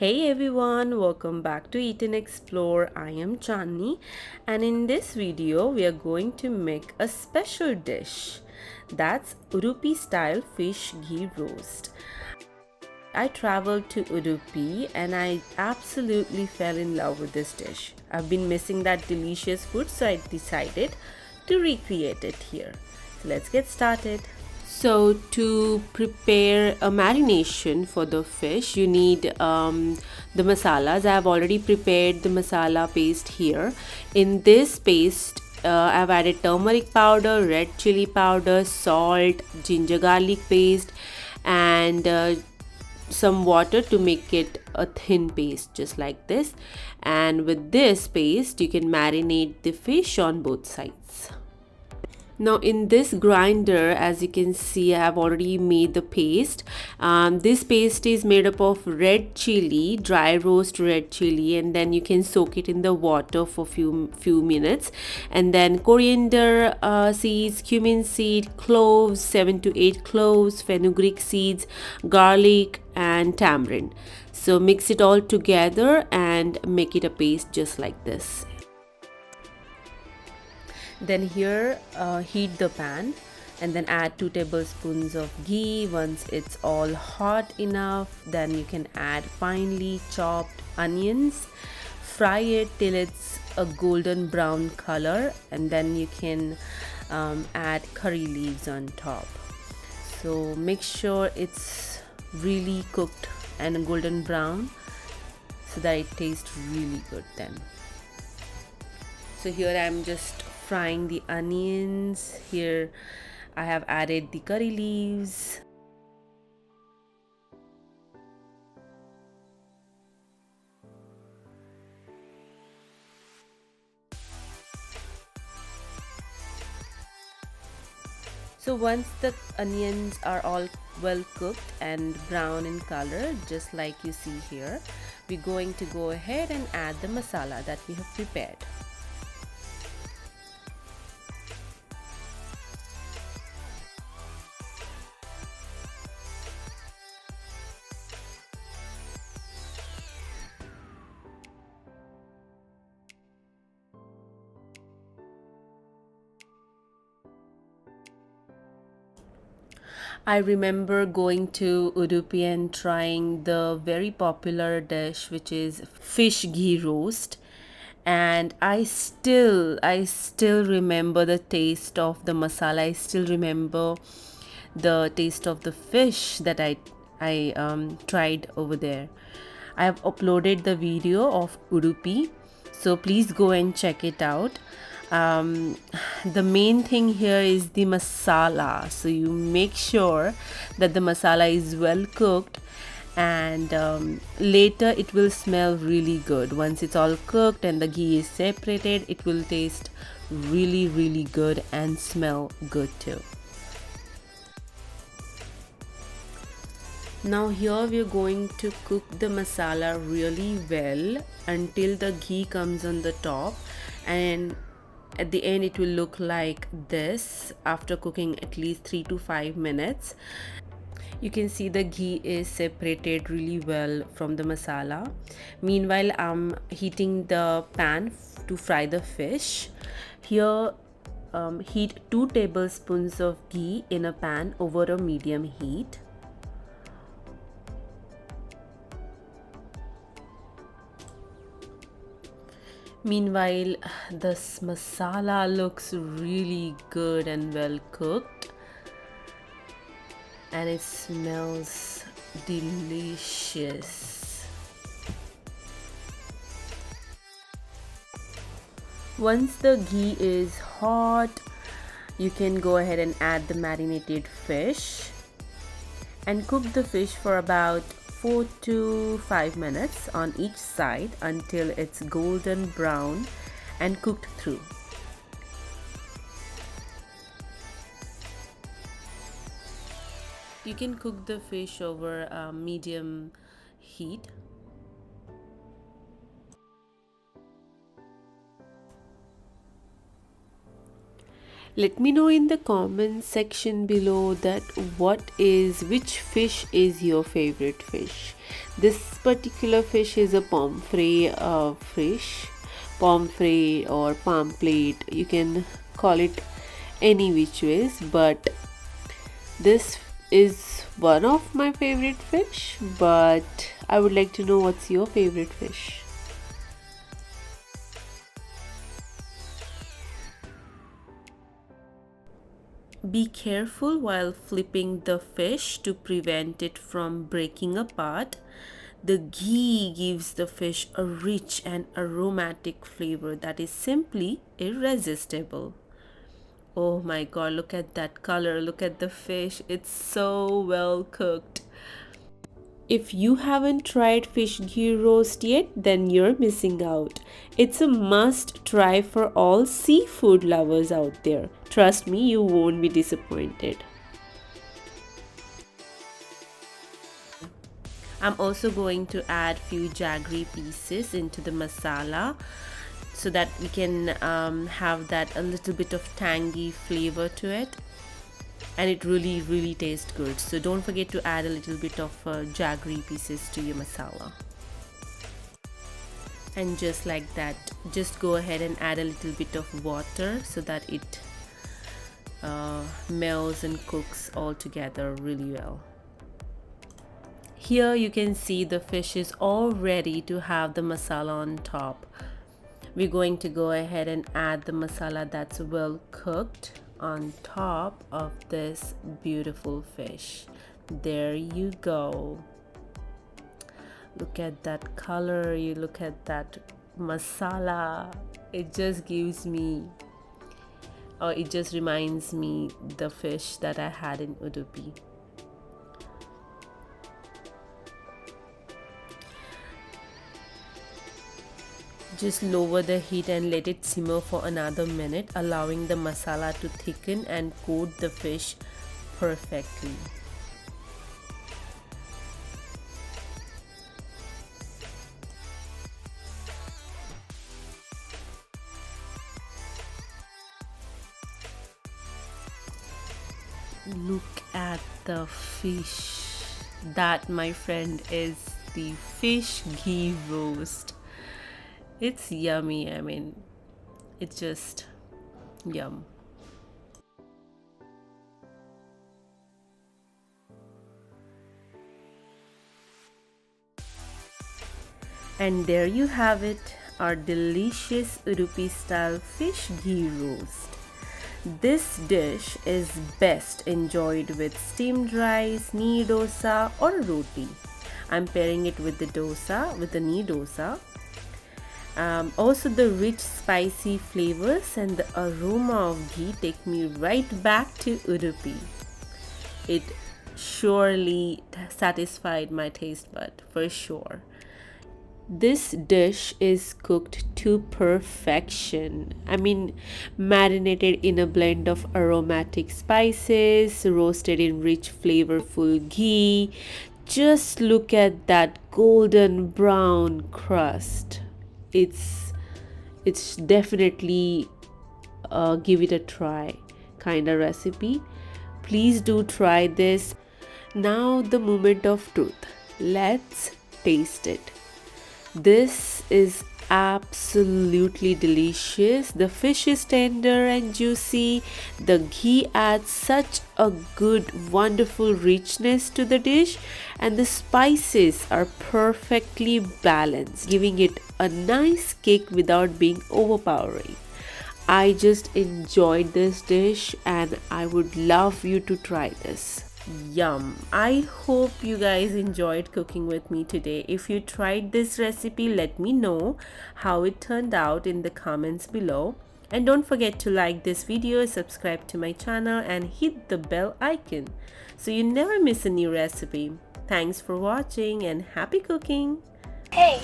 Hey everyone, welcome back to Eat and Explore. I am Chandni, and in this video we are going to make a special dish. That's Udupi style fish ghee roast. I traveled to Udupi and I absolutely fell in love with this dish. I've been missing that delicious food, so I decided to recreate it here. So let's get started. So to prepare a marination for the fish, you need the masalas. I have already prepared the masala paste here. In this paste, I've added turmeric powder, red chili powder, salt, ginger garlic paste, and some water to make it a thin paste just like this. And with this paste, you can marinate the fish on both sides. Now in this grinder, as you can see, I have already made the paste. This paste is made up of red chili, dry roast red chili, and then you can soak it in the water for few minutes. And then coriander seeds, cumin seed, cloves, 7 to 8 cloves, fenugreek seeds, garlic, and tamarind. So mix it all together and make it a paste just like this. Then here heat the pan and then add 2 tablespoons of ghee. Once it's all hot enough, then you can add finely chopped onions. Fry it till it's a golden brown color, and then you can add curry leaves on top. So make sure it's really cooked and golden brown so that it tastes really good then. So here I'm just frying the onions. Here I have added the curry leaves. So once the onions are all well cooked and brown in color, just like you see here, we're going to go ahead and add the masala that we have prepared. I remember going to Udupi and trying the very popular dish, which is fish ghee roast, and I still remember the taste of the masala. I still remember the taste of the fish that I tried over there. I have uploaded the video of Udupi, so please go and check it out. um, the main thing here is the masala, so you make sure that the masala is well cooked, and later it will smell really good. Once it's all cooked and the ghee is separated, it will taste really good and smell good too. Now here we are going to cook the masala really well until the ghee comes on the top, and at the end it will look like this after cooking at least 3 to 5 minutes. You can see the ghee is separated really well from the masala. Meanwhile, I'm heating the pan to fry the fish. Here heat 2 tablespoons of ghee in a pan over a medium heat. Meanwhile, this masala looks really good and well cooked, and it smells delicious. Once the ghee is hot, you can go ahead and add the marinated fish and cook the fish for about 4 to 5 minutes on each side until it's golden brown and cooked through. You can cook the fish over medium heat. Let me know in the comment section below that which fish is your favorite fish. This particular fish is a pomfret fish, pomfret or pomfret, you can call it any which ways, but this is one of my favorite fish. But I would like to know what's your favorite fish. Be careful while flipping the fish to prevent it from breaking apart. The ghee gives the fish a rich and aromatic flavor that is simply irresistible. Oh my god, look at that color, look at the fish, it's so well cooked. If you haven't tried fish ghee roast yet, then you're missing out. It's a must try for all seafood lovers out there. Trust me, you won't be disappointed. I'm also going to add few jaggery pieces into the masala so that we can have that a little bit of tangy flavor to it, and it really tastes good. So don't forget to add a little bit of jaggery pieces to your masala. And just like that, just go ahead and add a little bit of water so that it melts and cooks all together really well. Here you can see the fish is all ready to have the masala on top. We're going to go ahead and add the masala that's well cooked on top of this beautiful fish. There you go. Look at that color, you look at that masala. It just gives me, or it just reminds me the fish that I had in Udupi. Just lower the heat and let it simmer for another minute, allowing the masala to thicken and coat the fish perfectly. Look at the fish. That, my friend, is the fish ghee roast. It's yummy. I mean, it's just yum. And there you have it, our delicious Udupi style fish ghee roast. This dish is best enjoyed with steamed rice, ghee dosa or roti. I'm pairing it with the dosa, with the ghee dosa. Also the rich spicy flavors and the aroma of ghee take me right back to Udupi. It surely satisfied my taste bud for sure. This dish is cooked to perfection. I mean, marinated in a blend of aromatic spices, roasted in rich flavorful ghee. Just look at that golden brown crust. It's definitely give it a try kind of recipe. Please do try this. Now the moment of truth. Let's taste it. This is absolutely delicious. The fish is tender and juicy. The ghee adds such a good, wonderful richness to the dish, and the spices are perfectly balanced, giving it a nice kick without being overpowering. I just enjoyed this dish and I would love you to try this. Yum. I hope you guys enjoyed cooking with me today. If you tried this recipe, let me know how it turned out in the comments below. And don't forget to like this video, subscribe to my channel and hit the bell icon so you never miss a new recipe. Thanks for watching and happy cooking. Hey!